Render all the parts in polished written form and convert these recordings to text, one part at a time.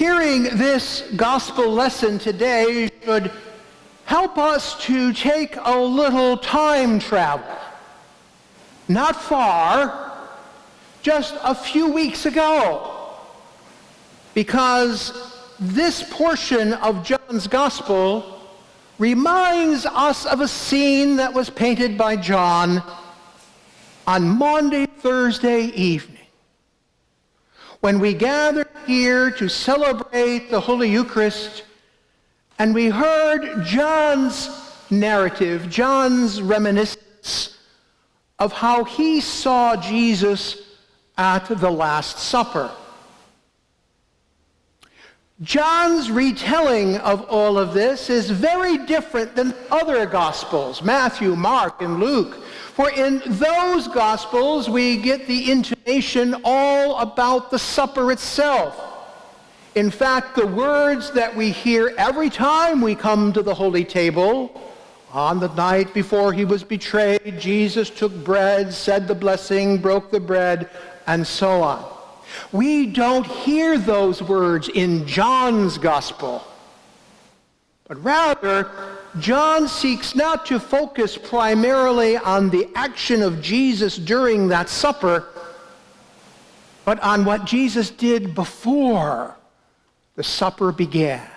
hearing this gospel lesson today should help us to take a little time travel. Not far, just a few weeks ago. Because this portion of John's gospel reminds us of a scene that was painted by John on Maundy Thursday evening, when we gathered here to celebrate the Holy Eucharist, and we heard John's narrative, John's reminiscence of how he saw Jesus at the Last Supper. John's retelling of all of this is very different than other Gospels, Matthew, Mark, and Luke. For in those Gospels, we get the intimation all about the supper itself. In fact, the words that we hear every time we come to the Holy Table, on the night before he was betrayed, Jesus took bread, said the blessing, broke the bread, and so on. We don't hear those words in John's Gospel, but rather, John seeks not to focus primarily on the action of Jesus during that supper, but on what Jesus did before the supper began.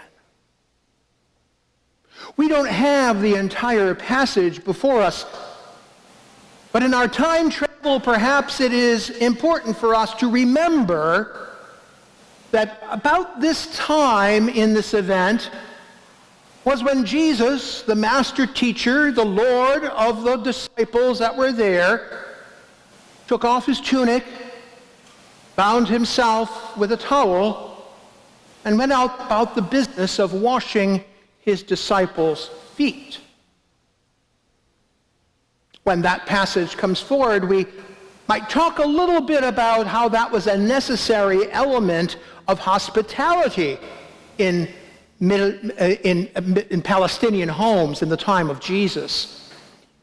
We don't have the entire passage before us, but in our time travel, perhaps it is important for us to remember that about this time in this event was when Jesus, the master teacher, the Lord of the disciples that were there, took off his tunic, bound himself with a towel, and went out about the business of washing his disciples' feet. When that passage comes forward, we might talk a little bit about how that was a necessary element of hospitality in Palestinian homes in the time of Jesus.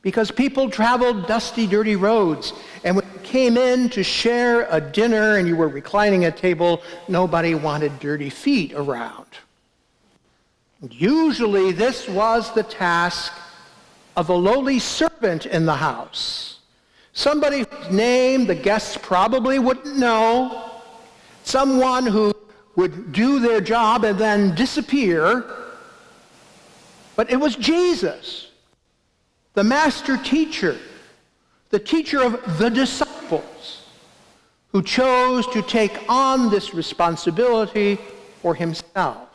Because people traveled dusty, dirty roads, and when you came in to share a dinner and you were reclining at a table, nobody wanted dirty feet around. Usually this was the task of a lowly servant in the house. Somebody whose name the guests probably wouldn't know. Someone who would do their job and then disappear. But it was Jesus, the master teacher, the teacher of the disciples, who chose to take on this responsibility for himself.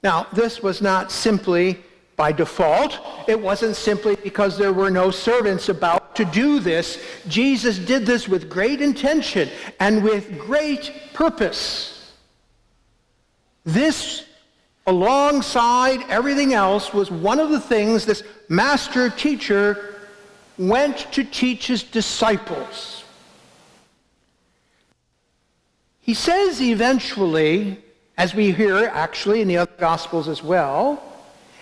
Now, this was not simply by default. It wasn't simply because there were no servants about to do this. Jesus did this with great intention and with great purpose. This, alongside everything else, was one of the things this master teacher went to teach his disciples. He says eventually, as we hear actually in the other Gospels as well,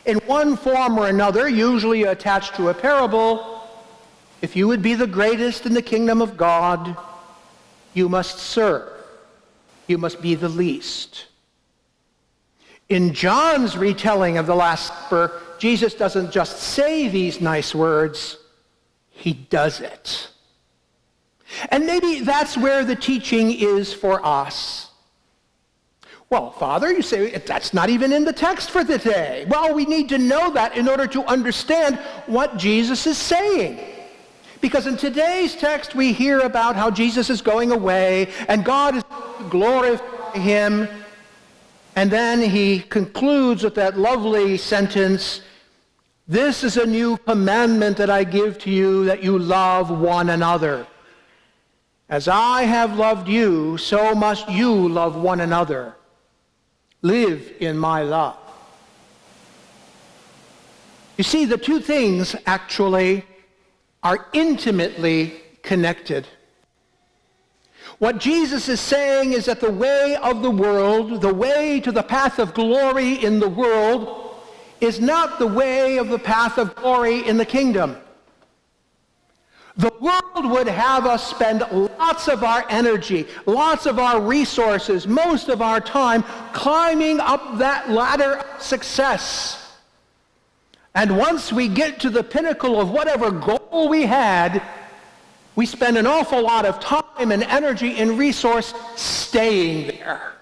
in one form or another, usually attached to a parable, if you would be the greatest in the kingdom of God, you must serve. You must be the least. In John's retelling of the Last Supper, Jesus doesn't just say these nice words, he does it. And maybe that's where the teaching is for us. Well, Father, you say that's not even in the text for today. Well, we need to know that in order to understand what Jesus is saying. Because in today's text, we hear about how Jesus is going away and God is glorifying him. And then he concludes with that lovely sentence, "This is a new commandment that I give to you, that you love one another. As I have loved you, so must you love one another. Live in my love." You see, the two things actually are intimately connected. What Jesus is saying is that the way of the world, the way to the path of glory in the world, is not the way of the path of glory in the kingdom. The world would have us spend lots of our energy, lots of our resources, most of our time climbing up that ladder of success. And once we get to the pinnacle of whatever goal we had, we spend an awful lot of time and energy and resource staying there.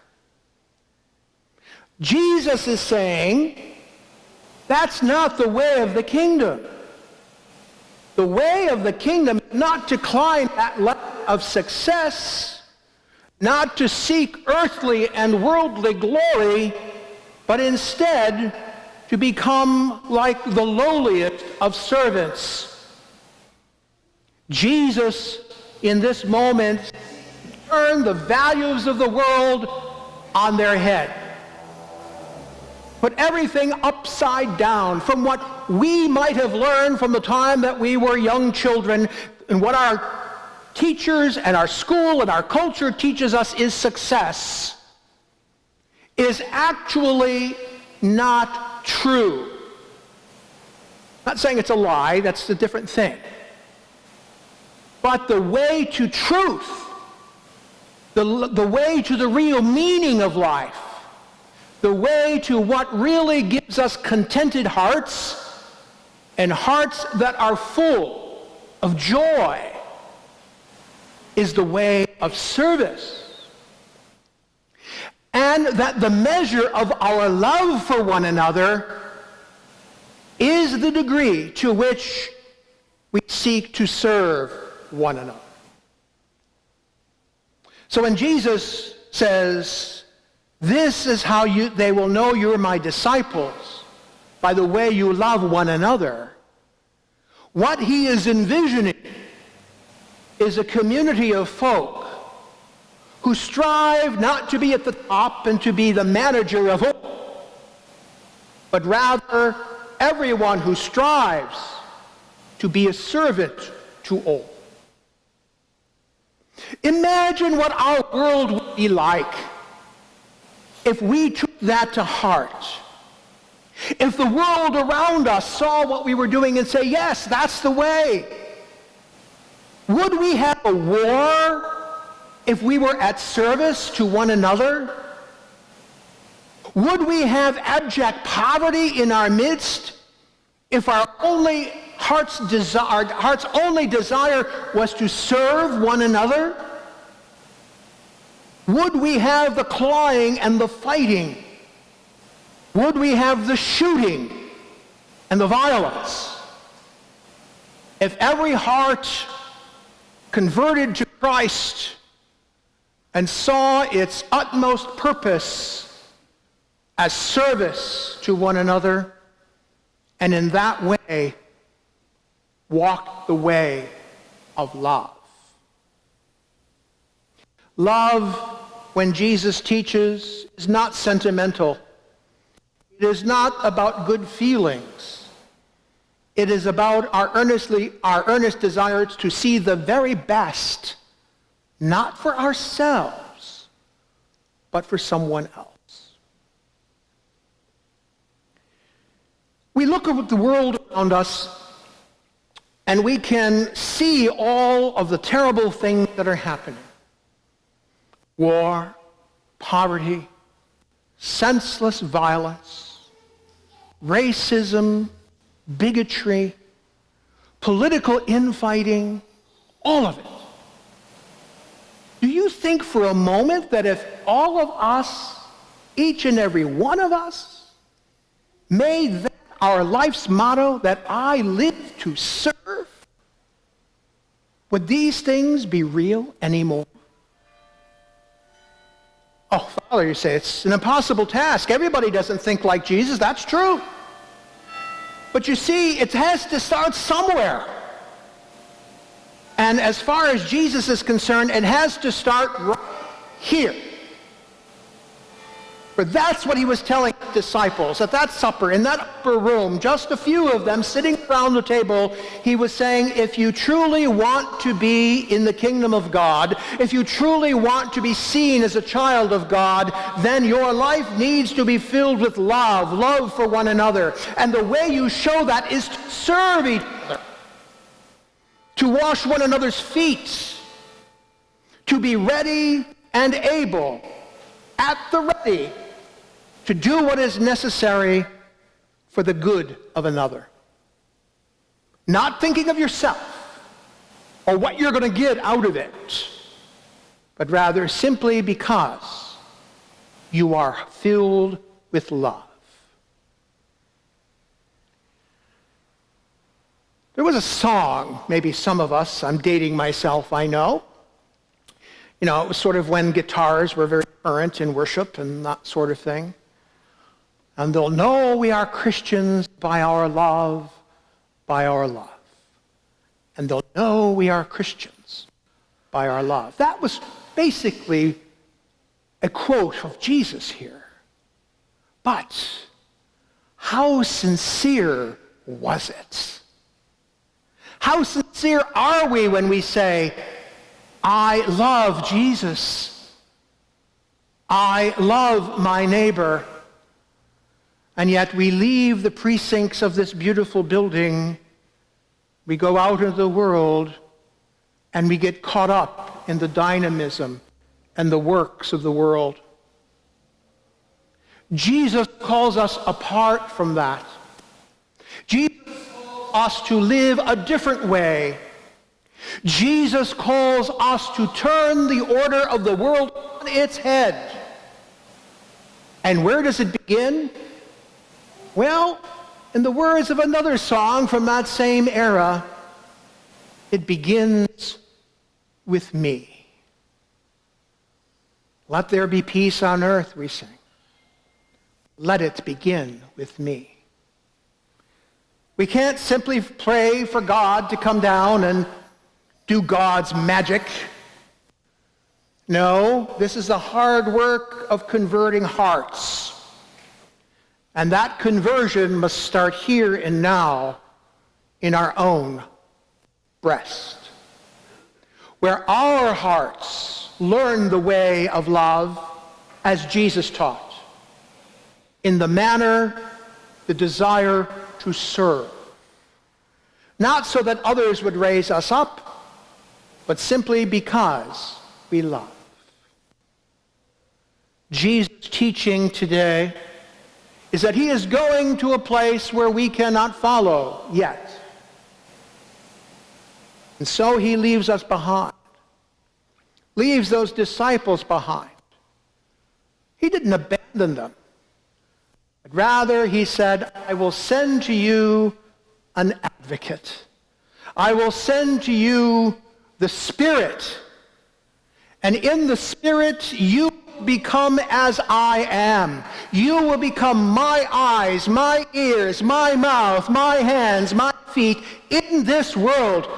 Jesus is saying that's not the way of the kingdom. The way of the kingdom is not to climb that ladder of success, not to seek earthly and worldly glory, but instead to become like the lowliest of servants. Jesus, in this moment, turned the values of the world on their head. Put everything upside down from what we might have learned from the time that we were young children, and what our teachers and our school and our culture teaches us is success, is actually not true. I'm not saying it's a lie, that's a different thing. But the way to truth, the way to the real meaning of life, the way to what really gives us contented hearts and hearts that are full of joy, is the way of service. And that the measure of our love for one another is the degree to which we seek to serve one another. So when Jesus says, this is how they will know you're my disciples, by the way you love one another, what he is envisioning is a community of folk who strive not to be at the top and to be the manager of all, but rather everyone who strives to be a servant to all. Imagine what our world would be like if we took that to heart. If the world around us saw what we were doing and say, yes, that's the way. Would we have a war if we were at service to one another? Would we have abject poverty in our midst if our heart's only desire was to serve one another? Would we have the clawing and the fighting? Would we have the shooting and the violence? If every heart converted to Christ and saw its utmost purpose as service to one another, and in that way walked the way of love. Love, when Jesus teaches, is not sentimental. It is not about good feelings. It is about our earnest desires to see the very best, not for ourselves, but for someone else. We look at the world around us, and we can see all of the terrible things that are happening. War, poverty, senseless violence, racism, bigotry, political infighting, all of it. Do you think for a moment that if all of us, each and every one of us, made that our life's motto, that I live to serve, would these things be real anymore? Oh, Father, you say, it's an impossible task. Everybody doesn't think like Jesus. That's true. But you see, it has to start somewhere. And as far as Jesus is concerned, it has to start right here. For that's what he was telling his disciples at that supper, in that upper room, just a few of them sitting around the table. He was saying, if you truly want to be in the kingdom of God, if you truly want to be seen as a child of God, then your life needs to be filled with love for one another. And the way you show that is to serve each other, to wash one another's feet, to be ready and able, at the ready, to do what is necessary for the good of another. Not thinking of yourself or what you're going to get out of it, but rather simply because you are filled with love. There was a song, maybe some of us, I'm dating myself, I know. You know, it was sort of when guitars were very current in worship and that sort of thing. And they'll know we are Christians by our love, by our love. And they'll know we are Christians by our love. That was basically a quote of Jesus here. But how sincere was it? How sincere are we when we say, I love Jesus. I love my neighbor. And yet we leave the precincts of this beautiful building, we go out into the world, and we get caught up in the dynamism and the works of the world. Jesus calls us apart from that. Jesus calls us to live a different way. Jesus calls us to turn the order of the world on its head. And where does it begin? Well, in the words of another song from that same era, it begins with me. Let there be peace on earth, we sing. Let it begin with me. We can't simply pray for God to come down and do God's magic. No, this is the hard work of converting hearts. And that conversion must start here and now in our own breast, where our hearts learn the way of love as Jesus taught, in the manner, the desire to serve. Not so that others would raise us up, but simply because we love. Jesus' teaching today is that he is going to a place where we cannot follow yet. And so he leaves us behind, leaves those disciples behind. He didn't abandon them, but rather he said, I will send to you an advocate. I will send to you the Spirit. And in the Spirit, you become as I am. You will become my eyes, my ears, my mouth, my hands, my feet in this world.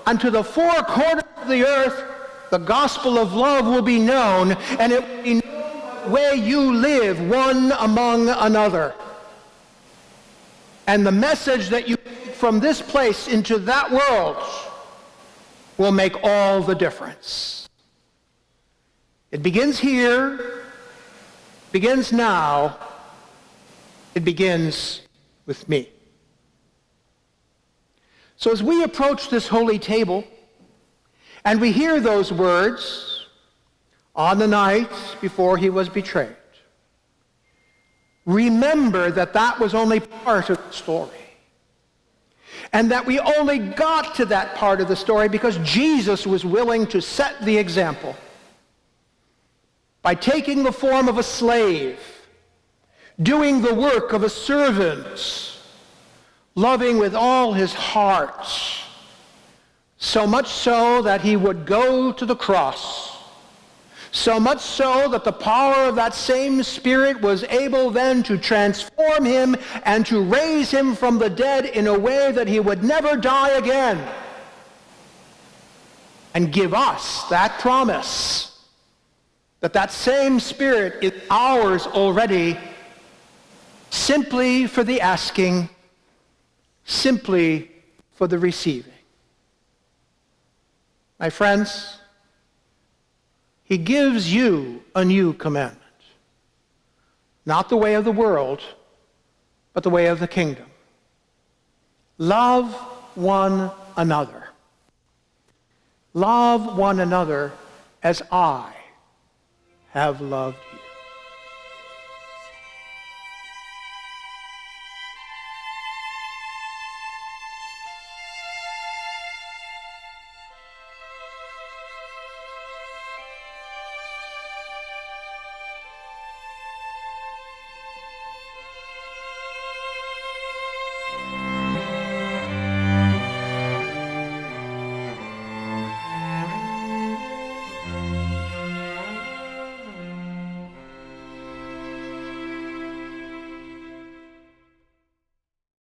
And to the four corners of the earth, the gospel of love will be known, and it will be known the way you live one among another. And the message that you take from this place into that world will make all the difference. It begins here, begins now, it begins with me. So as we approach this holy table, and we hear those words on the night before he was betrayed, remember that that was only part of the story. And that we only got to that part of the story because Jesus was willing to set the example by taking the form of a slave, doing the work of a servant, loving with all his heart, so much so that he would go to the cross, so much so that the power of that same Spirit was able then to transform him and to raise him from the dead in a way that he would never die again, and give us that promise that that same Spirit is ours already, simply for the asking, simply for the receiving. My friends, he gives you a new commandment. Not the way of the world, but the way of the kingdom. Love one another Love one another as I have loved